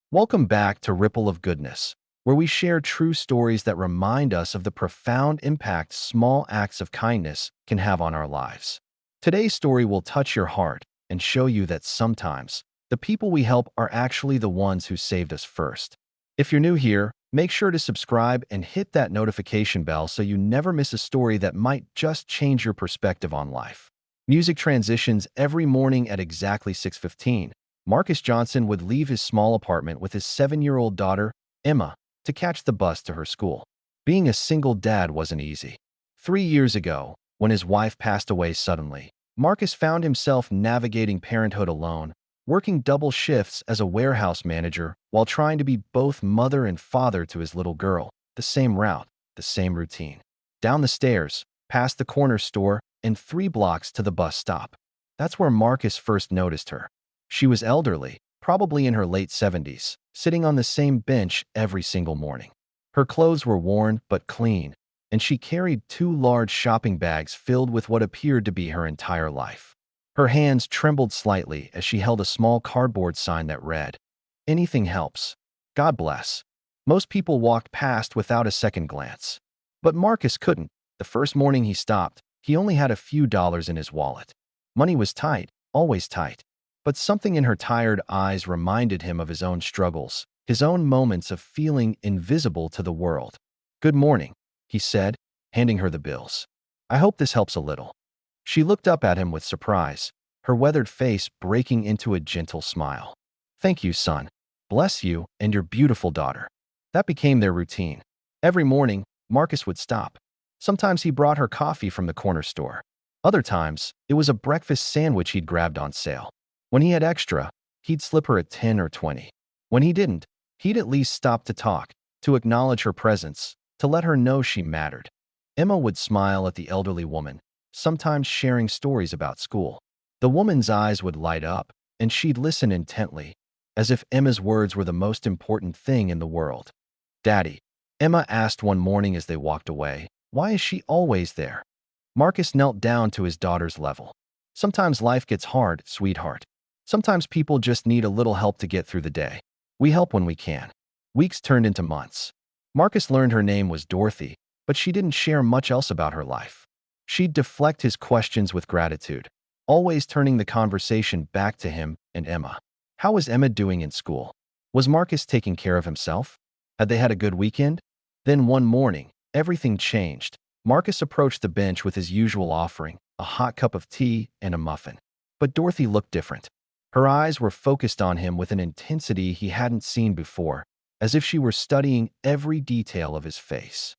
Welcome back to Ripple of Goodness, where we share true stories that remind us of the profound impact small acts of kindness can have on our lives. Today's story will touch your heart and show you that sometimes the people we help are actually the ones who saved us first. If you're new here, make sure to subscribe and hit that notification bell so you never miss a story that might just change your perspective on life. Music transitions every morning at exactly 6:15. Marcus Johnson would leave his small apartment with his 7-year-old daughter, Emma, to catch the bus to her school. Being a single dad wasn't easy. 3 years ago, when his wife passed away suddenly, Marcus found himself navigating parenthood alone, working double shifts as a warehouse manager while trying to be both mother and father to his little girl. The same route, the same routine. Down the stairs, past the corner store, and 3 blocks to the bus stop. That's where Marcus first noticed her. She was elderly, probably in her late 70s, sitting on the same bench every single morning. Her clothes were worn but clean, and she carried 2 large shopping bags filled with what appeared to be her entire life. Her hands trembled slightly as she held a small cardboard sign that read, "Anything helps. God bless." Most people walked past without a second glance. But Marcus couldn't. The first morning he stopped, he only had a few dollars in his wallet. Money was tight, always tight. But something in her tired eyes reminded him of his own struggles, his own moments of feeling invisible to the world. "Good morning," he said, handing her the bills. "I hope this helps a little." She looked up at him with surprise, her weathered face breaking into a gentle smile. "Thank you, son. Bless you and your beautiful daughter." That became their routine. Every morning, Marcus would stop. Sometimes he brought her coffee from the corner store. Other times, it was a breakfast sandwich he'd grabbed on sale. When he had extra, he'd slip her a 10 or 20. When he didn't, he'd at least stop to talk, to acknowledge her presence, to let her know she mattered. Emma would smile at the elderly woman, sometimes sharing stories about school. The woman's eyes would light up, and she'd listen intently, as if Emma's words were the most important thing in the world. "Daddy," Emma asked one morning as they walked away, "why is she always there?" Marcus knelt down to his daughter's level. "Sometimes life gets hard, sweetheart. Sometimes people just need a little help to get through the day. We help when we can." Weeks turned into months. Marcus learned her name was Dorothy, but she didn't share much else about her life. She'd deflect his questions with gratitude, always turning the conversation back to him and Emma. How was Emma doing in school? Was Marcus taking care of himself? Had they had a good weekend? Then one morning, everything changed. Marcus approached the bench with his usual offering, a hot cup of tea and a muffin. But Dorothy looked different. Her eyes were focused on him with an intensity he hadn't seen before, as if she were studying every detail of his face.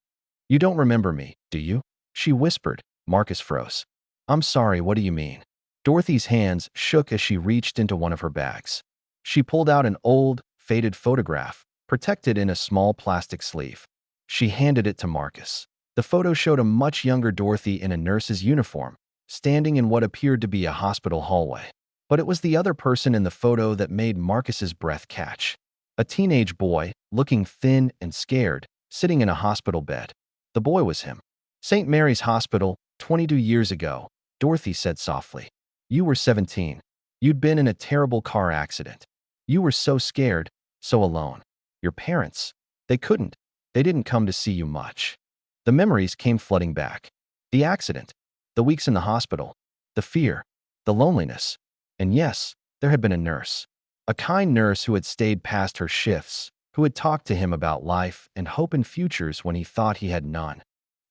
"You don't remember me, do you?" she whispered. Marcus froze. "I'm sorry, what do you mean?" Dorothy's hands shook as she reached into one of her bags. She pulled out an old, faded photograph, protected in a small plastic sleeve. She handed it to Marcus. The photo showed a much younger Dorothy in a nurse's uniform, standing in what appeared to be a hospital hallway. But it was the other person in the photo that made Marcus's breath catch. A teenage boy, looking thin and scared, sitting in a hospital bed. The boy was him. "St. Mary's Hospital, 22 years ago," Dorothy said softly. "You were 17. You'd been in a terrible car accident. You were so scared, so alone. Your parents, they couldn't. They didn't come to see you much." The memories came flooding back. The accident, the weeks in the hospital, the fear, the loneliness. And yes, there had been a nurse. A kind nurse who had stayed past her shifts, who had talked to him about life and hope and futures when he thought he had none.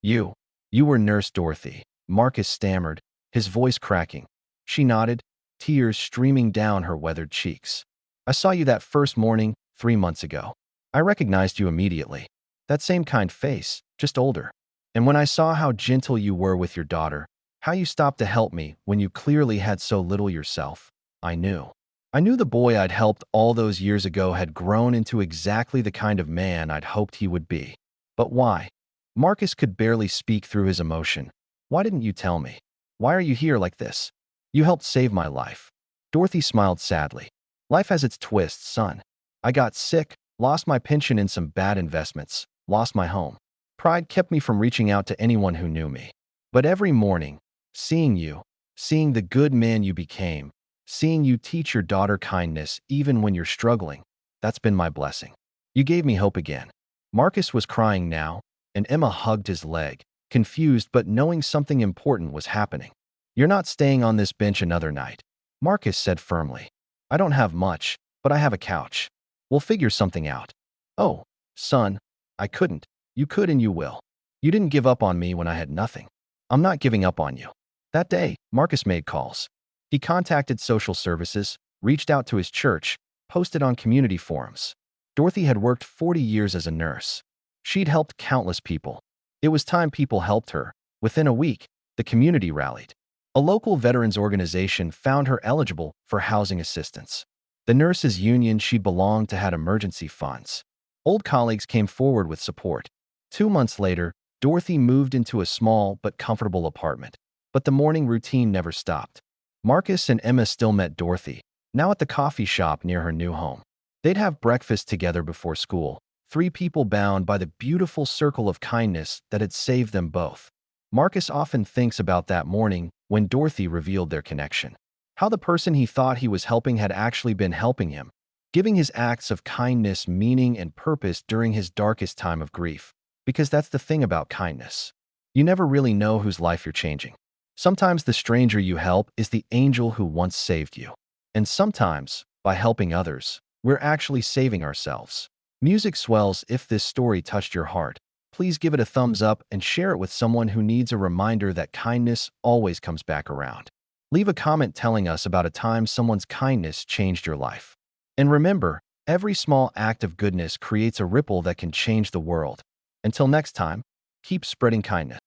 You were Nurse Dorothy," Marcus stammered, his voice cracking. She nodded, tears streaming down her weathered cheeks. "I saw you that first morning, 3 months ago. I recognized you immediately. That same kind face, just older. And when I saw how gentle you were with your daughter, how you stopped to help me when you clearly had so little yourself, I knew. I knew the boy I'd helped all those years ago had grown into exactly the kind of man I'd hoped he would be. But why?" Marcus could barely speak through his emotion. "Why didn't you tell me? Why are you here like this? You helped save my life." Dorothy smiled sadly. "Life has its twists, son. I got sick, lost my pension in some bad investments, lost my home. Pride kept me from reaching out to anyone who knew me. But every morning, seeing you, seeing the good man you became, seeing you teach your daughter kindness even when you're struggling, That's been my blessing. You gave me hope again." Marcus was crying now, and Emma hugged his leg, confused but knowing something important was happening. "You're not staying on this bench another night," Marcus said firmly. "I don't have much, but I have a couch. We'll figure something out." "Oh, son, I couldn't. You could and you will. You didn't give up on me when I had nothing. I'm not giving up on you." That day, Marcus made calls. He contacted social services, reached out to his church, posted on community forums. Dorothy had worked 40 years as a nurse. She'd helped countless people. It was time people helped her. Within a week, the community rallied. A local veterans organization found her eligible for housing assistance. The nurses' union she belonged to had emergency funds. Old colleagues came forward with support. 2 months later, Dorothy moved into a small but comfortable apartment. But the morning routine never stopped. Marcus and Emma still met Dorothy, now at the coffee shop near her new home. They'd have breakfast together before school, three people bound by the beautiful circle of kindness that had saved them both. Marcus often thinks about that morning when Dorothy revealed their connection. How the person he thought he was helping had actually been helping him, giving his acts of kindness meaning and purpose during his darkest time of grief. Because that's the thing about kindness. You never really know whose life you're changing. Sometimes the stranger you help is the angel who once saved you. And sometimes, by helping others, we're actually saving ourselves. Music swells. If this story touched your heart, please give it a thumbs up and share it with someone who needs a reminder that kindness always comes back around. Leave a comment telling us about a time someone's kindness changed your life. And remember, every small act of goodness creates a ripple that can change the world. Until next time, keep spreading kindness.